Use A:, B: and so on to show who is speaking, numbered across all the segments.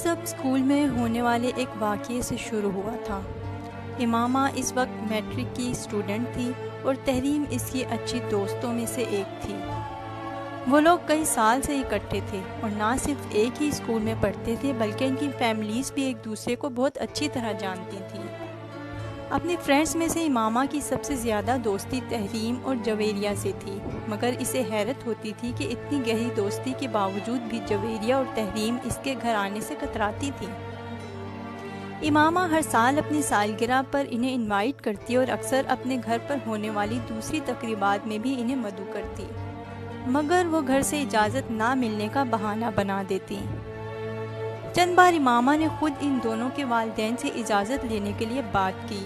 A: سب school میں ہونے والے ایک واقعے سے شروع ہوا تھا۔ امامہ اس وقت میٹرک کی اسٹوڈنٹ تھی اور تحریم اس کی اچھی دوستوں میں سے ایک تھی۔ وہ لوگ کئی سال سے اکٹھے تھے اور نہ صرف ایک ہی اسکول میں پڑھتے تھے بلکہ ان کی فیملیز بھی ایک دوسرے کو بہت اچھی طرح جانتی تھیں۔ اپنے فرینڈز میں سے امامہ کی سب سے زیادہ دوستی تحریم اور جویریہ سے تھی، مگر اسے حیرت ہوتی تھی کہ اتنی گہری دوستی کے باوجود بھی جویریہ اور تحریم اس کے گھر آنے سے کتراتی تھی۔ امامہ ہر سال اپنی سالگرہ پر انہیں انوائٹ کرتی اور اکثر اپنے گھر پر ہونے والی دوسری تقریبات میں بھی انہیں مدعو کرتی، مگر وہ گھر سے اجازت نہ ملنے کا بہانہ بنا دیتی۔ چند بار امامہ نے خود ان دونوں کے والدین سے اجازت لینے کے لیے بات کی،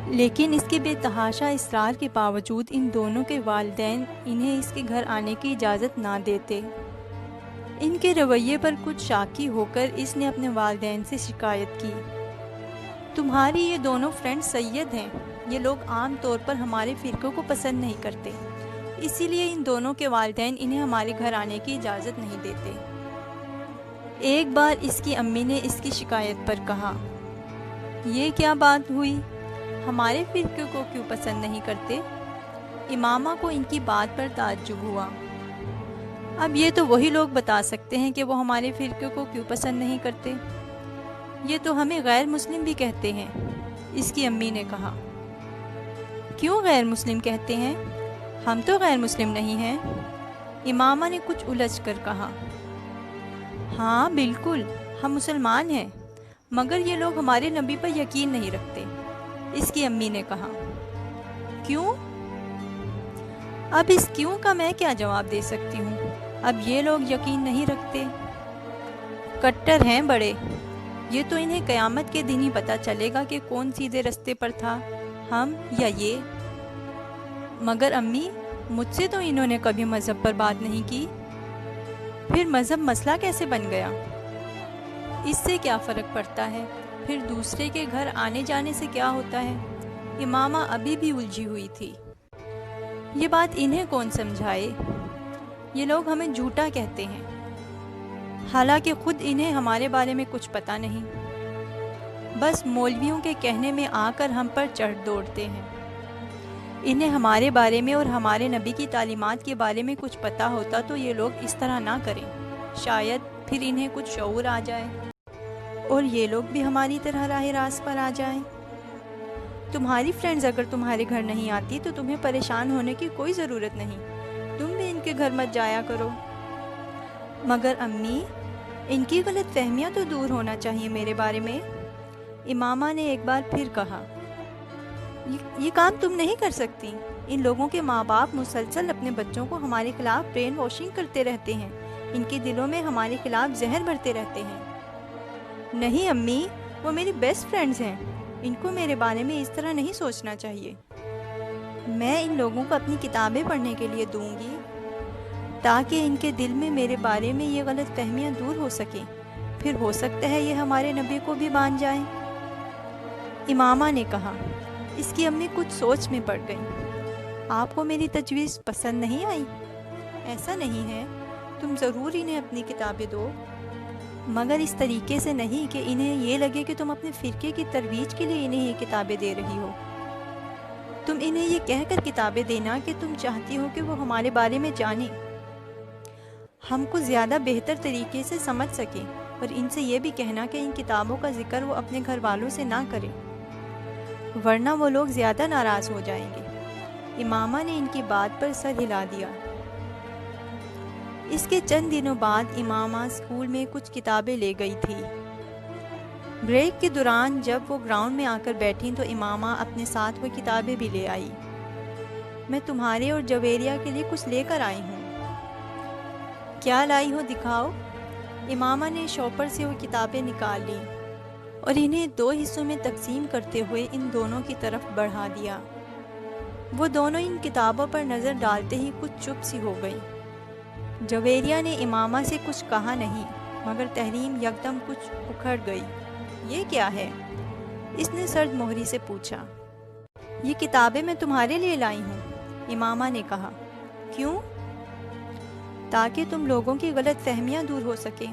A: لیکن اس کے بے تحاشا اصرار کے باوجود ان دونوں کے والدین انہیں اس کے گھر آنے کی اجازت نہ دیتے۔ ان کے رویے پر کچھ شاکی ہو کر اس نے اپنے والدین سے شکایت کی، تمہاری یہ دونوں فرینڈ سید ہیں، یہ لوگ عام طور پر ہمارے فرقے کو پسند نہیں کرتے، اسی لیے ان دونوں کے والدین انہیں ہمارے گھر آنے کی اجازت نہیں دیتے۔ ایک بار اس کی امی نے اس کی شکایت پر کہا، یہ کیا بات ہوئی، ہمارے فرقے کو کیوں پسند نہیں کرتے؟ امامہ کو ان کی بات پر تعجب ہوا۔ اب یہ تو وہی لوگ بتا سکتے ہیں کہ وہ ہمارے فرقے کو کیوں پسند نہیں کرتے، یہ تو ہمیں غیر مسلم بھی کہتے ہیں، اس کی امی نے کہا۔ کیوں غیر مسلم کہتے ہیں؟ ہم تو غیر مسلم نہیں ہیں، امامہ نے کچھ الجھ کر کہا۔ ہاں بالکل، ہم مسلمان ہیں، مگر یہ لوگ ہمارے نبی پر یقین نہیں رکھتے، اس کی امی نے کہا۔ کیوں؟ اب اس کیوں کا میں کیا جواب دے سکتی ہوں؟ اب یہ لوگ یقین نہیں رکھتے، کٹر ہیں بڑے، یہ تو انہیں قیامت کے دن ہی پتہ چلے گا کہ کون سیدھے رستے پر تھا، ہم یا یہ۔ مگر امی، مجھ سے تو انہوں نے کبھی مذہب پر بات نہیں کی، پھر مذہب مسئلہ کیسے بن گیا؟ اس سے کیا فرق پڑتا ہے، پھر دوسرے کے گھر آنے جانے سے کیا ہوتا ہے؟ امامہ ابھی بھی الجھی ہوئی تھی۔ یہ بات انہیں کون سمجھائے؟ یہ لوگ ہمیں جھوٹا کہتے ہیں، حالانکہ خود انہیں ہمارے بارے میں کچھ پتہ نہیں، بس مولویوں کے کہنے میں آ کر ہم پر چڑھ دوڑتے ہیں۔ انہیں ہمارے بارے میں اور ہمارے نبی کی تعلیمات کے بارے میں کچھ پتہ ہوتا تو یہ لوگ اس طرح نہ کریں، شاید پھر انہیں کچھ شعور آ جائے اور یہ لوگ بھی ہماری طرح راہ راست پر آ جائیں۔ تمہاری فرینڈز اگر تمہارے گھر نہیں آتی تو تمہیں پریشان ہونے کی کوئی ضرورت نہیں، تم بھی ان کے گھر مت جایا کرو۔ مگر امی، ان کی غلط فہمیاں تو دور ہونا چاہیے میرے بارے میں، امامہ نے ایک بار پھر کہا۔ یہ کام تم نہیں کر سکتی، ان لوگوں کے ماں باپ مسلسل اپنے بچوں کو ہمارے خلاف برین واشنگ کرتے رہتے ہیں، ان کے دلوں میں ہمارے خلاف زہر بھرتے رہتے ہیں۔ نہیں امی، وہ میری بیسٹ فرینڈز ہیں، ان کو میرے بارے میں اس طرح نہیں سوچنا چاہیے۔ میں ان لوگوں کو اپنی کتابیں پڑھنے کے لیے دوں گی تاکہ ان کے دل میں میرے بارے میں یہ غلط فہمیاں دور ہو سکیں، پھر ہو سکتا ہے یہ ہمارے نبی کو بھی مان جائیں، امامہ نے کہا۔ اس کی امی کچھ سوچ میں پڑ گئیں۔ آپ کو میری تجویز پسند نہیں آئی؟ ایسا نہیں ہے، تم ضرور انہیں اپنی کتابیں دو، مگر اس طریقے سے نہیں کہ انہیں یہ لگے کہ تم اپنے فرقے کی ترویج کے لیے انہیں یہ کتابیں دے رہی ہو۔ تم انہیں یہ کہہ کر کتابیں دینا کہ تم چاہتی ہو کہ وہ ہمارے بارے میں جانیں، ہم کو زیادہ بہتر طریقے سے سمجھ سکیں، اور ان سے یہ بھی کہنا کہ ان کتابوں کا ذکر وہ اپنے گھر والوں سے نہ کریں، ورنہ وہ لوگ زیادہ ناراض ہو جائیں گے۔ امامہ نے ان کی بات پر سر ہلا دیا۔ اس کے چند دنوں بعد امامہ اسکول میں کچھ کتابیں لے گئی تھی۔ بریک کے دوران جب وہ گراؤنڈ میں آ کر بیٹھیں تو امامہ اپنے ساتھ وہ کتابیں بھی لے آئی۔ میں تمہارے اور جویریہ کے لیے کچھ لے کر آئی ہوں۔ کیا لائی ہو دکھاؤ؟ امامہ نے شاپر سے وہ کتابیں نکال لیں اور انہیں دو حصوں میں تقسیم کرتے ہوئے ان دونوں کی طرف بڑھا دیا۔ وہ دونوں ان کتابوں پر نظر ڈالتے ہی کچھ چپ سی ہو گئیں۔ جویریہ نے امامہ سے کچھ کہا نہیں، مگر تحریم یکدم کچھ اکھڑ گئی۔ یہ کیا ہے؟ اس نے سرد مہری سے پوچھا۔ یہ کتابیں میں تمہارے لیے لائی ہوں، امامہ نے کہا۔ کیوں؟ تاکہ تم لوگوں کی غلط فہمیاں دور ہو سکیں۔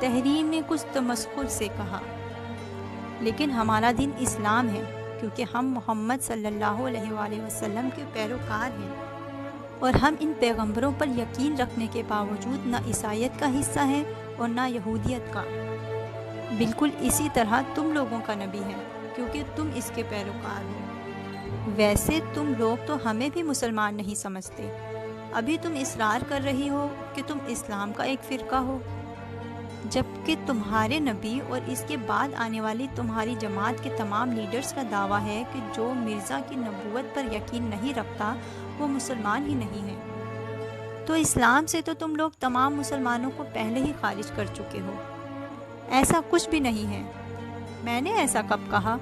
A: تحریم نے کچھ تمسخر سے کہا، لیکن ہمارا دین اسلام ہے، کیونکہ ہم محمد صلی اللہ علیہ وآلہ وسلم کے پیروکار ہیں، اور ہم ان پیغمبروں پر یقین رکھنے کے باوجود نہ عیسائیت کا حصہ ہیں اور نہ یہودیت کا۔ بالکل اسی طرح تم لوگوں کا نبی ہے، کیونکہ تم اس کے پیروکار ہو۔ ویسے تم لوگ تو ہمیں بھی مسلمان نہیں سمجھتے، ابھی تم اصرار کر رہی ہو کہ تم اسلام کا ایک فرقہ ہو، جبکہ تمہارے نبی اور اس کے بعد آنے والی تمہاری جماعت کے تمام لیڈرز کا دعویٰ ہے کہ جو مرزا کی نبوت پر یقین نہیں رکھتا وہ مسلمان ہی نہیں ہے۔ تو اسلام سے تو تم لوگ تمام مسلمانوں کو پہلے ہی خارج کر چکے ہو۔ ایسا کچھ بھی نہیں ہے۔ میں نے ایسا کب کہا؟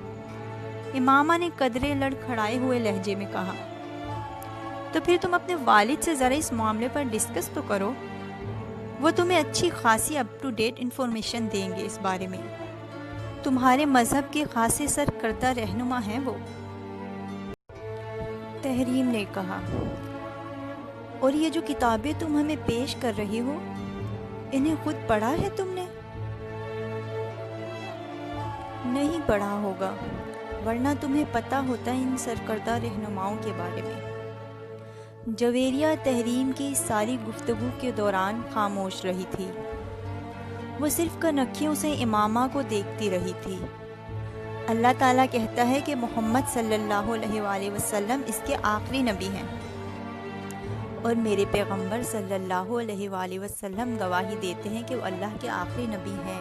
A: امامہ نے قدرے لڑکھڑائے ہوئے لہجے میں کہا۔ تو پھر تم اپنے والد سے ذرا اس معاملے پر ڈسکس تو کرو، وہ تمہیں اچھی خاصی اپ ٹو ڈیٹ انفارمیشن دیں گے اس بارے میں۔ تمہارے مذہب کے خاصے سرکردہ رہنما ہیں وہ۔ تحریم نے کہا، اور یہ جو کتابیں تم ہمیں پیش کر رہی ہو، انہیں خود پڑھا ہے تم نے؟ نہیں پڑھا ہوگا، ورنہ تمہیں پتہ ہوتا ان سرکردہ رہنماؤں کے بارے میں۔ جویریہ تحریم کی ساری گفتگو کے دوران خاموش رہی تھی۔ وہ صرف کنکھیوں سے امامہ کو دیکھتی رہی تھی۔ اللہ تعالیٰ کہتا ہے کہ محمد صلی اللہ علیہ وآلہ وسلم اس کے آخری نبی ہیں، اور میرے پیغمبر صلی اللہ علیہ وآلہ وسلم گواہی دیتے ہیں کہ وہ اللہ کے آخری نبی ہیں،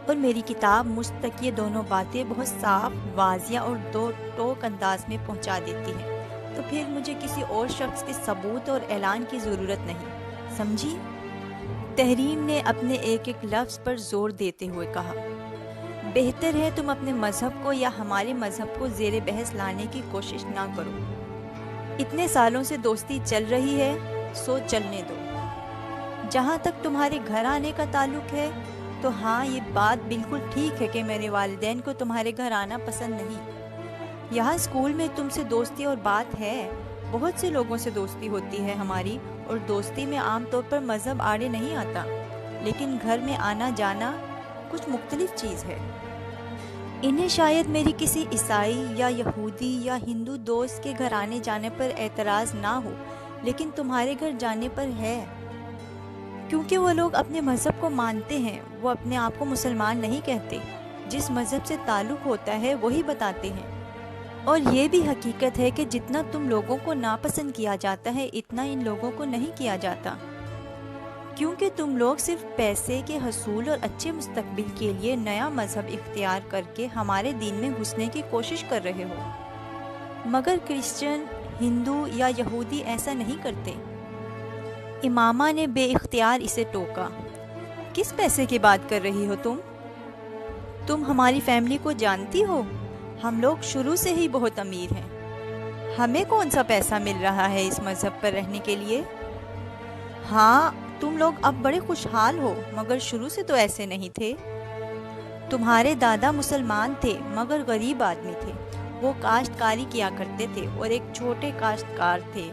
A: اور میری کتاب مجھ تک یہ دونوں باتیں بہت صاف، واضح اور دو ٹوک انداز میں پہنچا دیتی ہیں۔ تو پھر مجھے کسی اور شخص کے ثبوت اور اعلان کی ضرورت نہیں، سمجھی؟ تحریم نے اپنے ایک ایک لفظ پر زور دیتے ہوئے کہا، بہتر ہے تم اپنے مذہب کو یا ہمارے مذہب کو زیر بحث لانے کی کوشش نہ کرو۔ اتنے سالوں سے دوستی چل رہی ہے، سو چلنے دو۔ جہاں تک تمہارے گھر آنے کا تعلق ہے تو ہاں، یہ بات بالکل ٹھیک ہے کہ میرے والدین کو تمہارے گھر آنا پسند نہیں۔ یہاں اسکول میں تم سے دوستی اور بات ہے، بہت سے لوگوں سے دوستی ہوتی ہے ہماری، اور دوستی میں عام طور پر مذہب آڑے نہیں آتا، لیکن گھر میں آنا جانا کچھ مختلف چیز ہے۔ انہیں شاید میری کسی عیسائی یا یہودی یا ہندو دوست کے گھر آنے جانے پر اعتراض نہ ہو، لیکن تمہارے گھر جانے پر ہے، کیونکہ وہ لوگ اپنے مذہب کو مانتے ہیں، وہ اپنے آپ کو مسلمان نہیں کہتے، جس مذہب سے تعلق ہوتا ہے وہی بتاتے ہیں۔ اور یہ بھی حقیقت ہے کہ جتنا تم لوگوں کو ناپسند کیا جاتا ہے اتنا ان لوگوں کو نہیں کیا جاتا، کیونکہ تم لوگ صرف پیسے کے حصول اور اچھے مستقبل کے لیے نیا مذہب اختیار کر کے ہمارے دین میں گھسنے کی کوشش کر رہے ہو، مگر کرسچن، ہندو یا یہودی ایسا نہیں کرتے۔ امامہ نے بے اختیار اسے ٹوکا، کس پیسے کی بات کر رہی ہو تم ہماری فیملی کو جانتی ہو؟ ہم لوگ شروع سے ہی بہت امیر ہیں، ہمیں کون سا پیسہ مل رہا ہے اس مذہب پر رہنے کے لیے؟ ہاں، تم لوگ اب بڑے خوشحال ہو، مگر شروع سے تو ایسے نہیں تھے۔ تمہارے دادا مسلمان تھے مگر غریب آدمی تھے، وہ کاشتکاری کیا کرتے تھے اور ایک چھوٹے کاشتکار تھے۔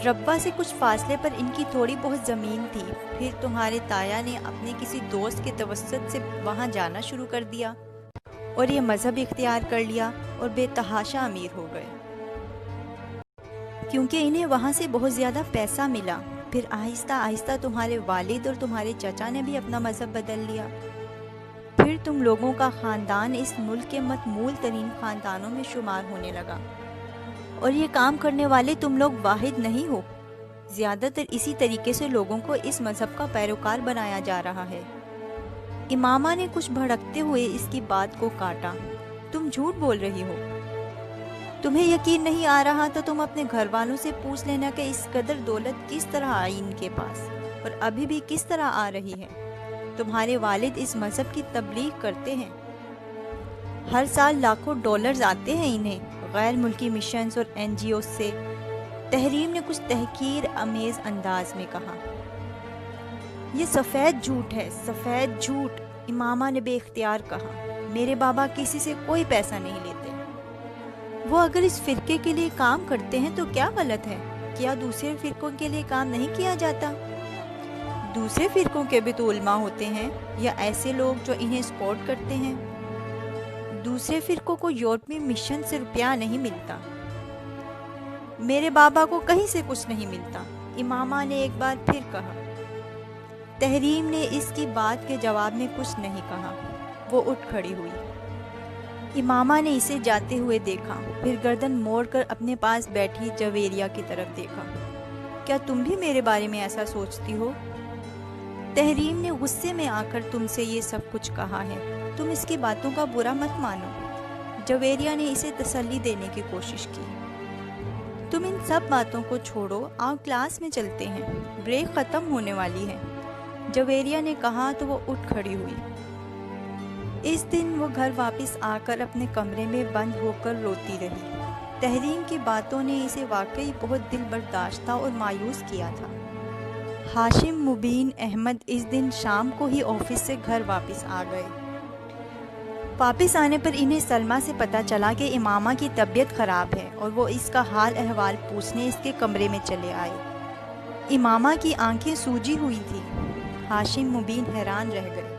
A: ربوہ سے کچھ فاصلے پر ان کی تھوڑی بہت زمین تھی، پھر تمہارے تایا نے اپنے کسی دوست کے توسط سے وہاں جانا شروع کر دیا اور یہ مذہب اختیار کر لیا اور بے تحاشا امیر ہو گئے، کیونکہ انہیں وہاں سے بہت زیادہ پیسہ ملا۔ پھر آہستہ آہستہ تمہارے والد اور تمہارے چچا نے بھی اپنا مذہب بدل لیا۔ پھر تم لوگوں کا خاندان اس ملک کے متمول ترین خاندانوں میں شمار ہونے لگا، اور یہ کام کرنے والے تم لوگ واحد نہیں ہو، زیادہ تر اسی طریقے سے لوگوں کو اس مذہب کا پیروکار بنایا جا رہا ہے۔ امامہ نے کچھ بھڑکتے ہوئے اس کی بات کو کاٹا، تم جھوٹ بول رہی ہو، تمہیں یقین نہیں آ رہا تو تم اپنے گھر والوں سے پوچھ لینا کہ اس قدر دولت کس طرح آئی ان کے پاس، اور ابھی بھی کس طرح آ رہی ہے۔ تمہارے والد اس مذہب کی تبلیغ کرتے ہیں، ہر سال لاکھوں ڈالرز آتے ہیں انہیں غیر ملکی مشنز اور NGOs سے۔ تحریم نے کچھ تحقیر امیز انداز میں کہا، یہ سفید جھوٹ ہے، سفید جھوٹ۔ امامہ نے بے اختیار کہا، میرے بابا کسی سے کوئی پیسہ نہیں لیتے، وہ اگر اس فرقے کے لیے کام کرتے ہیں تو کیا غلط ہے؟ کیا دوسرے فرقوں کے لیے کام نہیں کیا جاتا؟ دوسرے فرقوں کے بھی تو علماء ہوتے ہیں یا ایسے لوگ جو انہیں سپورٹ کرتے ہیں۔ دوسرے فرقوں کو یورپ میں مشن سے روپیہ نہیں ملتا، میرے بابا کو کہیں سے کچھ نہیں ملتا، امامہ نے ایک بار پھر کہا۔ تحریم نے اس کی بات کے جواب میں کچھ نہیں کہا، وہ اٹھ کھڑی ہوئی۔ امامہ نے اسے جاتے ہوئے دیکھا، پھر گردن موڑ کر اپنے پاس بیٹھی جویریہ کی طرف دیکھا۔ کیا تم بھی میرے بارے میں ایسا سوچتی ہو؟ تحریم نے غصے میں آ کر تم سے یہ سب کچھ کہا ہے، تم اس کی باتوں کا برا مت مانو۔ جویریہ نے اسے تسلی دینے کی کوشش کی۔ تم ان سب باتوں کو چھوڑو، آؤ کلاس میں چلتے ہیں، بریک ختم ہونے والی ہے، جویریہ نے کہا تو وہ اٹھ کھڑی ہوئی۔ اس دن وہ گھر واپس آ کر اپنے کمرے میں بند ہو کر روتی رہی۔ تحریم کی باتوں نے اسے واقعی بہت دل برداشتہ اور مایوس کیا تھا۔ ہاشم مبین احمد اس دن شام کو ہی آفس سے گھر واپس آ گئے۔ واپس آنے پر انہیں سلمیٰ سے پتہ چلا کہ امامہ کی طبیعت خراب ہے اور وہ اس کا حال احوال پوچھنے اس کے کمرے میں چلے آئے۔ امامہ کی آنکھیں سوجی ہوئی تھی۔ ہاشم مبین حیران رہ گئے۔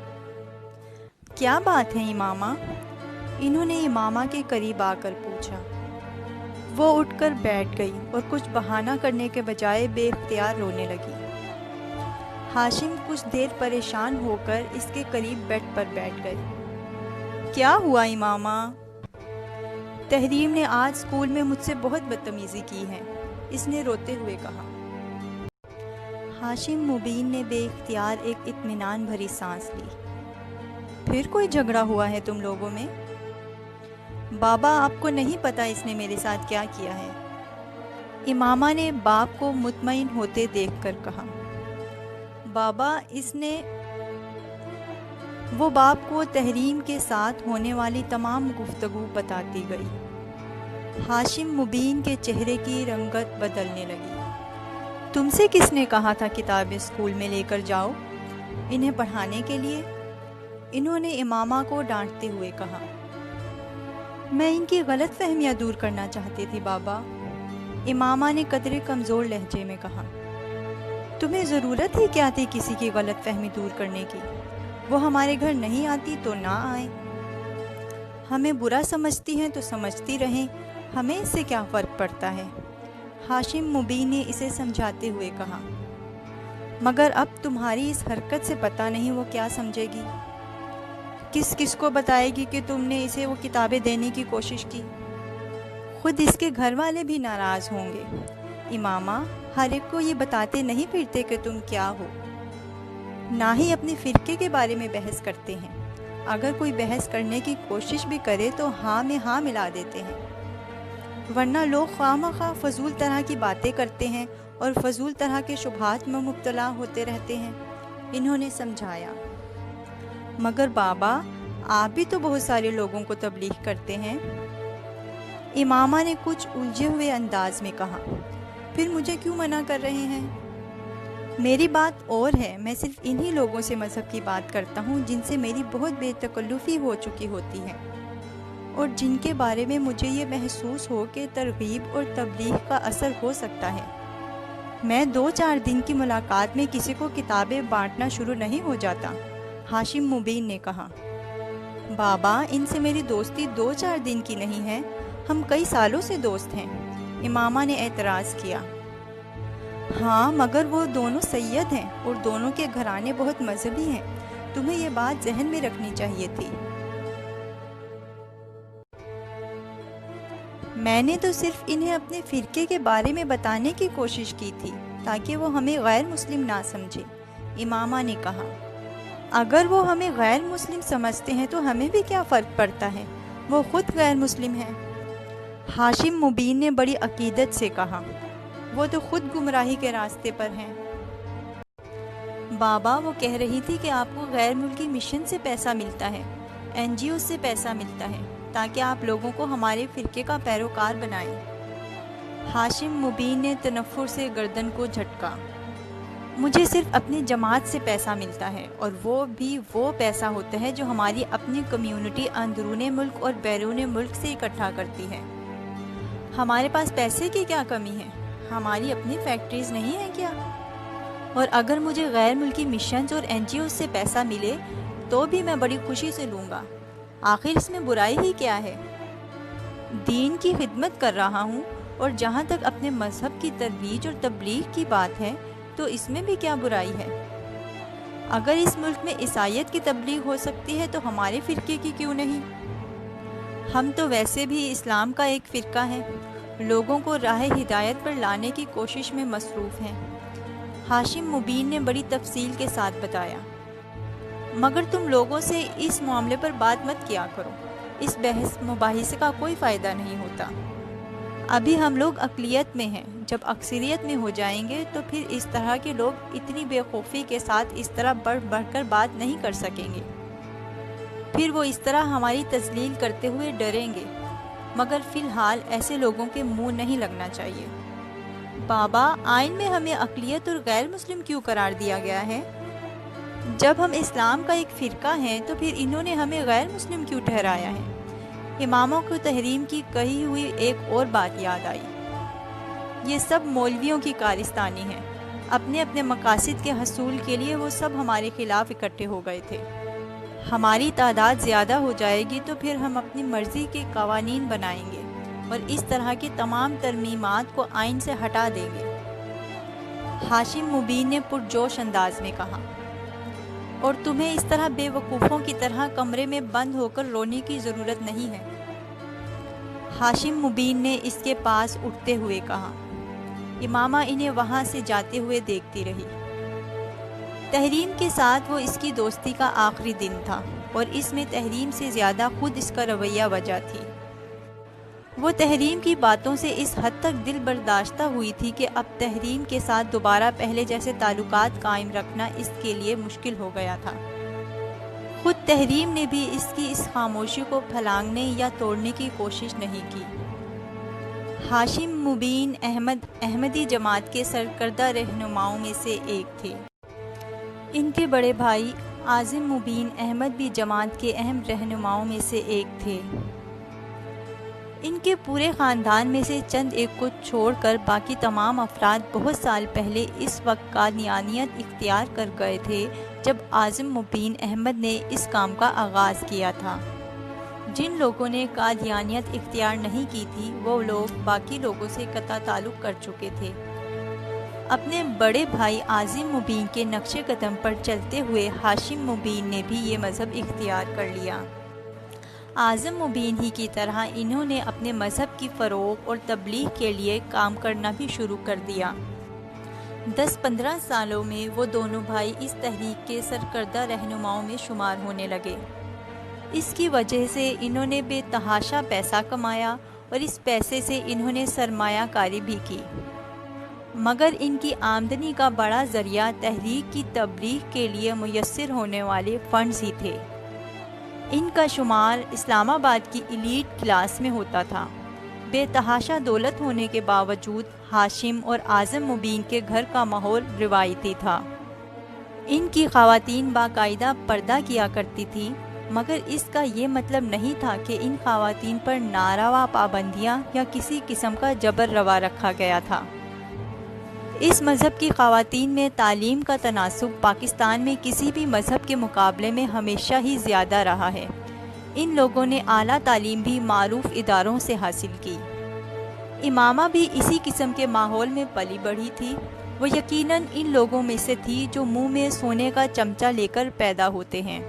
A: کیا بات ہے امامہ؟ انہوں نے امامہ کے قریب آ کر پوچھا۔ وہ اٹھ کر بیٹھ گئی اور کچھ بہانہ کرنے کے بجائے بے اختیار رونے لگی۔ ہاشم کچھ دیر پریشان ہو کر اس کے قریب بیڈ پر بیٹھ گئے۔ کیا ہوا امامہ؟ تحریم نے آج اسکول میں مجھ سے بہت بدتمیزی کی ہے، اس نے روتے ہوئے کہا۔ ہاشم مبین نے بے اختیار ایک اطمینان بھری سانس لی۔ پھر کوئی جھگڑا ہوا ہے تم لوگوں میں؟ بابا آپ کو نہیں پتا اس نے میرے ساتھ کیا کیا ہے، امامہ نے باپ کو مطمئن ہوتے دیکھ کر کہا۔ بابا وہ باپ کو تحریم کے ساتھ ہونے والی تمام گفتگو بتاتی گئی۔ ہاشم مبین کے چہرے کی رنگت بدلنے لگی۔ تم سے کس نے کہا تھا کتابیں اسکول میں لے کر جاؤ انہیں پڑھانے کے لیے؟ انہوں نے امامہ کو ڈانٹتے ہوئے کہا۔ میں ان کی غلط فہمیاں دور کرنا چاہتی تھی بابا، امامہ نے قدرے کمزور لہجے میں کہا۔ تمہیں ضرورت ہی کیا تھی کسی کی غلط فہمی دور کرنے کی؟ وہ ہمارے گھر نہیں آتی تو نہ آئے، ہمیں برا سمجھتی ہیں تو سمجھتی رہیں، ہمیں اس سے کیا فرق پڑتا ہے؟ ہاشم مبین نے اسے سمجھاتے ہوئے کہا۔ مگر اب تمہاری اس حرکت سے پتہ نہیں وہ کیا سمجھے گی، کس کو بتائے گی کہ تم نے اسے وہ کتابیں دینے کی کوشش کی؟ خود اس کے گھر والے بھی ناراض ہوں گے۔ امامہ ہر ایک کو یہ بتاتے نہیں پھرتے کہ تم کیا ہو، نہ ہی اپنے فرقے کے بارے میں بحث کرتے ہیں، اگر کوئی بحث کرنے کی کوشش بھی کرے تو ہاں میں ہاں ملا دیتے ہیں، ورنہ لوگ خواہ مخواہ فضول طرح کی باتیں کرتے ہیں اور فضول طرح کے شبہات میں مبتلا ہوتے رہتے ہیں، انہوں نے سمجھایا۔ مگر بابا آپ بھی تو بہت سارے لوگوں کو تبلیغ کرتے ہیں، امامہ نے کچھ الجھے ہوئے انداز میں کہا۔ پھر مجھے کیوں منع کر رہے ہیں؟ میری بات اور ہے، میں صرف انہی لوگوں سے مذہب کی بات کرتا ہوں جن سے میری بہت بے تکلفی ہو چکی ہوتی ہے اور جن کے بارے میں مجھے یہ محسوس ہو کہ ترغیب اور تبلیغ کا اثر ہو سکتا ہے۔ میں 2-4 دن کی ملاقات میں کسی کو کتابیں بانٹنا شروع نہیں ہو جاتا، ہاشم مبین نے کہا۔ بابا ان سے میری دوستی 2-4 دن کی نہیں ہے، ہم کئی سالوں سے دوست ہیں، امامہ نے اعتراض کیا۔ ہاں مگر وہ دونوں سید ہیں اور دونوں کے گھرانے بہت مذہبی ہیں، تمہیں یہ بات ذہن میں رکھنی چاہیے تھی۔ میں نے تو صرف انہیں اپنے فرقے کے بارے میں بتانے کی کوشش کی تھی تاکہ وہ ہمیں غیر مسلم نہ سمجھے، امامہ نے کہا۔ اگر وہ ہمیں غیر مسلم سمجھتے ہیں تو ہمیں بھی کیا فرق پڑتا ہے، وہ خود غیر مسلم ہیں، ہاشم مبین نے بڑی عقیدت سے کہا۔ وہ تو خود گمراہی کے راستے پر ہیں۔ بابا وہ کہہ رہی تھی کہ آپ کو غیر ملکی مشن سے پیسہ ملتا ہے، NGO سے پیسہ ملتا ہے تاکہ آپ لوگوں کو ہمارے فرقے کا پیروکار بنائیں۔ ہاشم مبین نے تنفر سے گردن کو جھٹکا۔ مجھے صرف اپنی جماعت سے پیسہ ملتا ہے اور وہ بھی وہ پیسہ ہوتا ہے جو ہماری اپنی کمیونٹی اندرون ملک اور بیرون ملک سے اکٹھا کرتی ہے۔ ہمارے پاس پیسے کی کیا کمی ہے، ہماری اپنی فیکٹریز نہیں ہیں کیا؟ اور اگر مجھے غیر ملکی مشنز اور NGOs سے پیسہ ملے تو بھی میں بڑی خوشی سے لوں گا۔ آخر اس میں برائی ہی کیا ہے؟ دین کی خدمت کر رہا ہوں، اور جہاں تک اپنے مذہب کی ترویج اور تبلیغ کی بات ہے تو اس میں بھی کیا برائی ہے؟ اگر اس ملک میں عیسائیت کی تبلیغ ہو سکتی ہے تو ہمارے فرقے کی کیوں نہیں؟ ہم تو ویسے بھی اسلام کا ایک فرقہ ہے، لوگوں کو راہ ہدایت پر لانے کی کوشش میں مصروف ہیں۔ ہاشم مبین نے بڑی تفصیل کے ساتھ بتایا۔ مگر تم لوگوں سے اس معاملے پر بات مت کیا کرو، اس بحث مباحثے کا کوئی فائدہ نہیں ہوتا۔ ابھی ہم لوگ اقلیت میں ہیں، جب اکثریت میں ہو جائیں گے تو پھر اس طرح کے لوگ اتنی بے خوفی کے ساتھ اس طرح بڑھ بڑھ کر بات نہیں کر سکیں گے، پھر وہ اس طرح ہماری تذلیل کرتے ہوئے ڈریں گے۔ مگر فی الحال ایسے لوگوں کے منہ نہیں لگنا چاہیے۔ بابا، آئین میں ہمیں اقلیت اور غیر مسلم کیوں قرار دیا گیا ہے؟ جب ہم اسلام کا ایک فرقہ ہیں تو پھر انہوں نے ہمیں غیر مسلم کیوں ٹھہرایا ہے؟ اماموں کو تحریم کی کہی ہوئی ایک اور بات یاد آئی۔ یہ سب مولویوں کی کارستانی ہے، اپنے اپنے مقاصد کے حصول کے لیے وہ سب ہمارے خلاف اکٹھے ہو گئے تھے۔ ہماری تعداد زیادہ ہو جائے گی تو پھر ہم اپنی مرضی کے قوانین بنائیں گے اور اس طرح کی تمام ترمیمات کو آئین سے ہٹا دیں گے، ہاشم مبین نے پرجوش انداز میں کہا۔ اور تمہیں اس طرح بے وقوفوں کی طرح کمرے میں بند ہو کر رونے کی ضرورت نہیں ہے، ہاشم مبین نے اس کے پاس اٹھتے ہوئے کہا۔ امامہ انہیں وہاں سے جاتے ہوئے دیکھتی رہی۔ تحریم کے ساتھ وہ اس کی دوستی کا آخری دن تھا، اور اس میں تحریم سے زیادہ خود اس کا رویہ وجہ تھی۔ وہ تحریم کی باتوں سے اس حد تک دل برداشتہ ہوئی تھی کہ اب تحریم کے ساتھ دوبارہ پہلے جیسے تعلقات قائم رکھنا اس کے لیے مشکل ہو گیا تھا۔ خود تحریم نے بھی اس کی اس خاموشی کو پھلانگنے یا توڑنے کی کوشش نہیں کی۔ ہاشم مبین احمدی جماعت کے سرکردہ رہنماؤں میں سے ایک تھے۔ ان کے بڑے بھائی عاظم مبین احمد بھی جماعت کے اہم رہنماؤں میں سے ایک تھے۔ ان کے پورے خاندان میں سے چند ایک کو چھوڑ کر باقی تمام افراد بہت سال پہلے اس وقت قادیانیت اختیار کر گئے تھے جب عاظم مبین احمد نے اس کام کا آغاز کیا تھا۔ جن لوگوں نے قادیانیت اختیار نہیں کی تھی وہ لوگ باقی لوگوں سے قطع تعلق کر چکے تھے۔ اپنے بڑے بھائی عاظم مبین کے نقش قدم پر چلتے ہوئے ہاشم مبین نے بھی یہ مذہب اختیار کر لیا۔ عاظم مبین ہی کی طرح انہوں نے اپنے مذہب کی فروغ اور تبلیغ کے لیے کام کرنا بھی شروع کر دیا۔ 10-15 سالوں میں وہ دونوں بھائی اس تحریک کے سرکردہ رہنماؤں میں شمار ہونے لگے۔ اس کی وجہ سے انہوں نے بے تحاشا پیسہ کمایا اور اس پیسے سے انہوں نے سرمایہ کاری بھی کی، مگر ان کی آمدنی کا بڑا ذریعہ تحریک کی تبلیغ کے لیے میسر ہونے والے فنڈز ہی تھے۔ ان کا شمار اسلام آباد کی ایلیٹ کلاس میں ہوتا تھا۔ بے تحاشا دولت ہونے کے باوجود ہاشم اور عاظم مبین کے گھر کا ماحول روایتی تھا۔ ان کی خواتین باقاعدہ پردہ کیا کرتی تھیں، مگر اس کا یہ مطلب نہیں تھا کہ ان خواتین پر ناروا پابندیاں یا کسی قسم کا جبر روا رکھا گیا تھا۔ اس مذہب کی خواتین میں تعلیم کا تناسب پاکستان میں کسی بھی مذہب کے مقابلے میں ہمیشہ ہی زیادہ رہا ہے۔ ان لوگوں نے اعلیٰ تعلیم بھی معروف اداروں سے حاصل کی۔ امامہ بھی اسی قسم کے ماحول میں پلی بڑھی تھی۔ وہ یقیناً ان لوگوں میں سے تھی جو منہ میں سونے کا چمچہ لے کر پیدا ہوتے ہیں،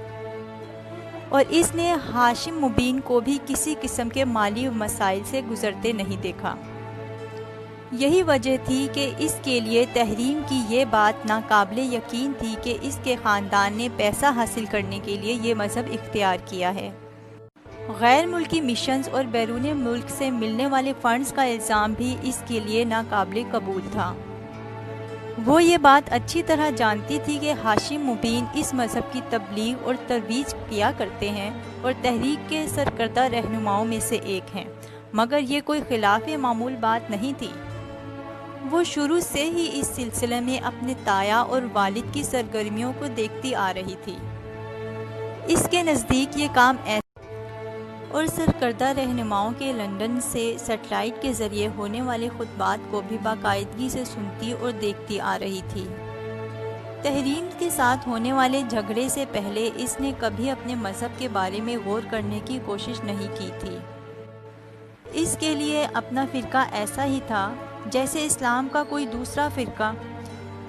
A: اور اس نے ہاشم مبین کو بھی کسی قسم کے مالی مسائل سے گزرتے نہیں دیکھا۔ یہی وجہ تھی کہ اس کے لیے تحریم کی یہ بات ناقابل یقین تھی کہ اس کے خاندان نے پیسہ حاصل کرنے کے لیے یہ مذہب اختیار کیا ہے۔ غیر ملکی مشنز اور بیرون ملک سے ملنے والے فنڈز کا الزام بھی اس کے لیے ناقابل قبول تھا۔ وہ یہ بات اچھی طرح جانتی تھی کہ ہاشم مبین اس مذہب کی تبلیغ اور ترویج کیا کرتے ہیں اور تحریک کے سرکردہ رہنماؤں میں سے ایک ہیں، مگر یہ کوئی خلاف معمول بات نہیں تھی۔ وہ شروع سے ہی اس سلسلے میں اپنے تایا اور والد کی سرگرمیوں کو دیکھتی آ رہی تھی۔ اس کے نزدیک یہ کام ایسا اور سرکردہ رہنماؤں کے لندن سے سیٹلائٹ کے ذریعے ہونے والے خطبات کو بھی باقاعدگی سے سنتی اور دیکھتی آ رہی تھی۔ تحریم کے ساتھ ہونے والے جھگڑے سے پہلے اس نے کبھی اپنے مذہب کے بارے میں غور کرنے کی کوشش نہیں کی تھی۔ اس کے لیے اپنا فرقہ ایسا ہی تھا جیسے اسلام کا کوئی دوسرا فرقہ۔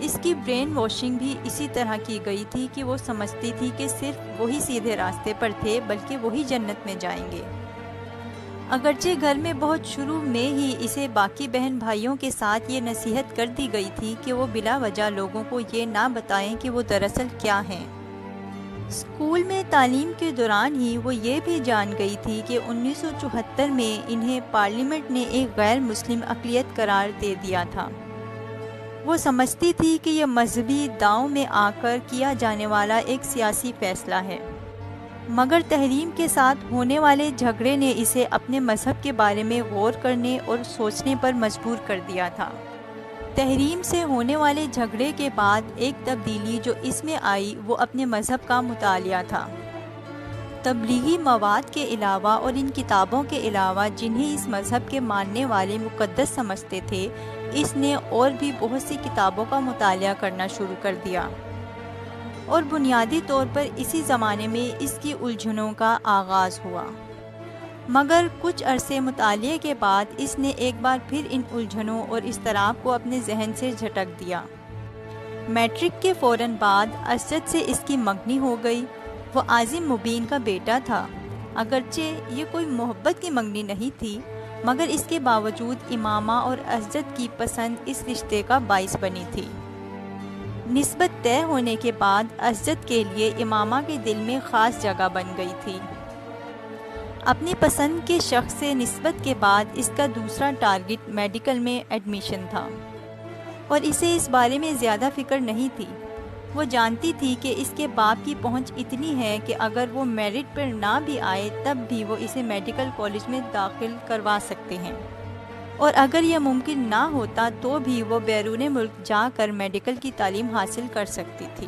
A: اس کی برین واشنگ بھی اسی طرح کی گئی تھی کہ وہ سمجھتی تھی کہ صرف وہی سیدھے راستے پر تھے، بلکہ وہی جنت میں جائیں گے۔ اگرچہ گھر میں بہت شروع میں ہی اسے باقی بہن بھائیوں کے ساتھ یہ نصیحت کر دی گئی تھی کہ وہ بلا وجہ لوگوں کو یہ نہ بتائیں کہ وہ دراصل کیا ہیں۔ اسکول میں تعلیم کے دوران ہی وہ یہ بھی جان گئی تھی کہ 1974 میں انہیں پارلیمنٹ نے ایک غیر مسلم اقلیت قرار دے دیا تھا۔ وہ سمجھتی تھی کہ یہ مذہبی داؤں میں آ کر کیا جانے والا ایک سیاسی فیصلہ ہے، مگر تحریم کے ساتھ ہونے والے جھگڑے نے اسے اپنے مذہب کے بارے میں غور کرنے اور سوچنے پر مجبور کر دیا تھا۔ تحریم سے ہونے والے جھگڑے کے بعد ایک تبدیلی جو اس میں آئی وہ اپنے مذہب کا مطالعہ تھا۔ تبلیغی مواد کے علاوہ اور ان کتابوں کے علاوہ جنہیں اس مذہب کے ماننے والے مقدس سمجھتے تھے، اس نے اور بھی بہت سی کتابوں کا مطالعہ کرنا شروع کر دیا، اور بنیادی طور پر اسی زمانے میں اس کی الجھنوں کا آغاز ہوا۔ مگر کچھ عرصے مطالعے کے بعد اس نے ایک بار پھر ان الجھنوں اور اضطراب کو اپنے ذہن سے جھٹک دیا۔ میٹرک کے فوراً بعد اسجد سے اس کی منگنی ہو گئی۔ وہ عازم مبین کا بیٹا تھا۔ اگرچہ یہ کوئی محبت کی منگنی نہیں تھی، مگر اس کے باوجود امامہ اور اسجد کی پسند اس رشتے کا باعث بنی تھی۔ نسبت طے ہونے کے بعد اسجد کے لیے امامہ کے دل میں خاص جگہ بن گئی تھی۔ اپنی پسند کے شخص سے نسبت کے بعد اس کا دوسرا ٹارگٹ میڈیکل میں ایڈمیشن تھا، اور اسے اس بارے میں زیادہ فکر نہیں تھی۔ وہ جانتی تھی کہ اس کے باپ کی پہنچ اتنی ہے کہ اگر وہ میرٹ پر نہ بھی آئے تب بھی وہ اسے میڈیکل کالج میں داخل کروا سکتے ہیں، اور اگر یہ ممکن نہ ہوتا تو بھی وہ بیرون ملک جا کر میڈیکل کی تعلیم حاصل کر سکتی تھی۔